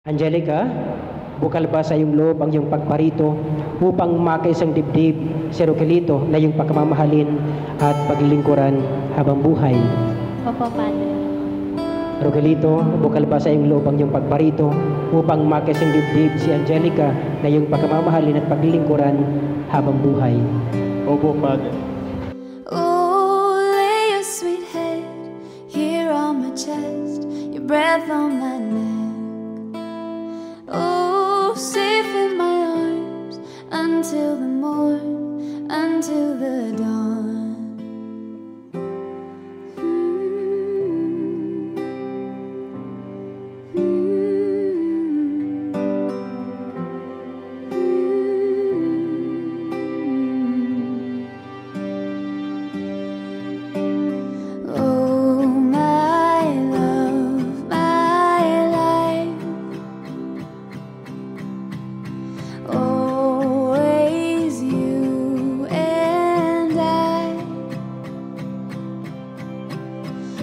Angelica, bukal ba sa iyong loob ang iyong pagparito upang makaisang dibdib si Rogelito na iyong pagmamahalin at paglilingkuran habang buhay? Opo, Padre. Rogelito, bukal ba sa iyong loob ang iyong pagparito upang makaisang dibdib si Angelica na iyong pagmamahalin at paglilingkuran habang buhay? Opo, Padre. Oh, lay your sweet head here on my chest, your breath on my neck. Oh, safe in my arms until the morn, until the dawn.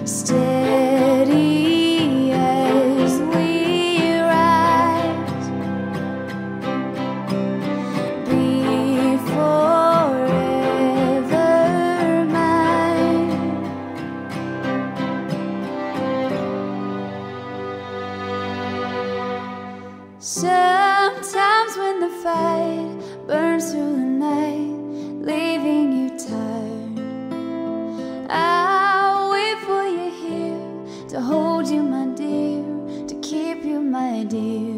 Steady as we rise, be forever mine. Sometimes when the fight burns through the night, leaving you tired, I'll wait for you here to hold you, my dear, to keep you, my dear.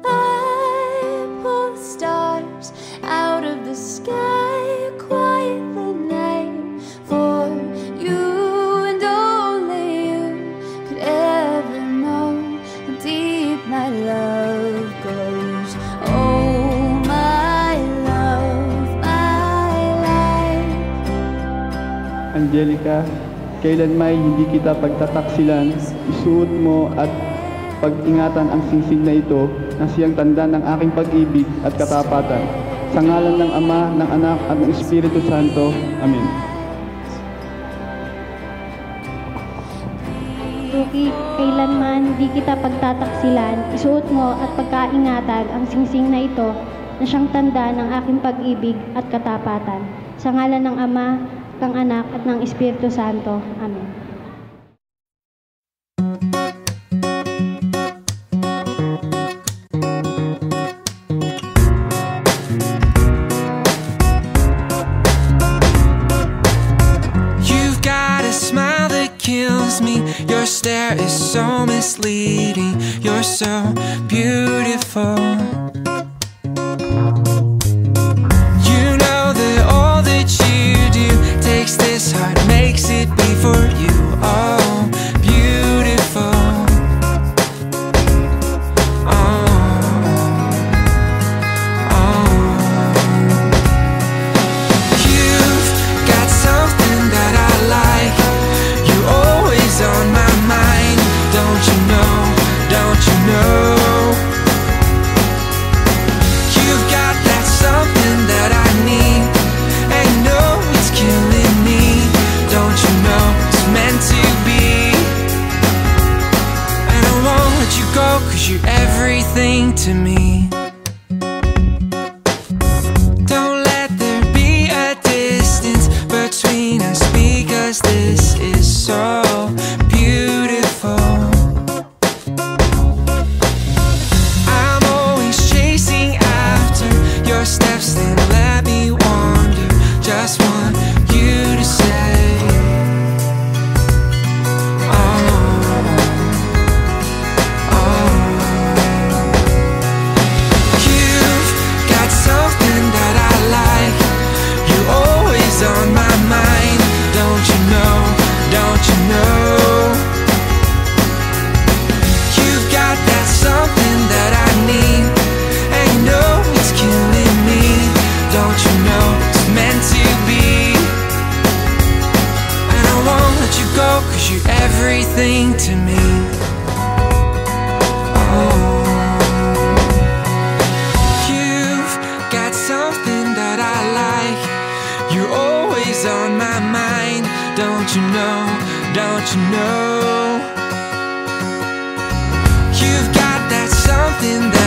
I pull the stars out of the sky, quiet the night for you, and only you could ever know how deep my love goes. Oh, my love, my life. Angelica, kailan may hindi kita pagtataksilan, isuot mo at pag-ingatan ang singsing na ito na siyang tanda ng aking pag-ibig at katapatan. Sa ngalan ng Ama, ng Anak at ng Espiritu Santo. Amen. Ruki, kailanman di kita pagtataksilan, isuot mo at pagkaingatag ang singsing na ito na siyang tanda ng aking pag-ibig at katapatan. Sa ngalan ng Ama, ng Anak at ng Espiritu Santo. Amen. You've got a smile that kills me. Your stare is so misleading. You're so beautiful. You know that all that you do takes this heart, makes it beat for you. Oh, beautiful. Oh, oh. You've got something that I like. You're always on my mind. Don't you know? Don't you know? You've got that something that I need. And you know it's killing me. Don't you know it's meant to be? And I won't let you go, 'cause you're everything to me. Don't let there be a distance between us, because this is so beautiful. I'm always chasing after your steps, then let me wander. Just want you to say, oh, oh. You've got something that I like. You're always on my mind. Don't you know? Don't you know? You've got that something that I need. And you know it's killing me. Don't you know it's meant to be? And I won't let you go, 'cause you're everything to me. Oh, you've got something that I like. You're always on my mind. Don't you know? Don't you know? You've got something that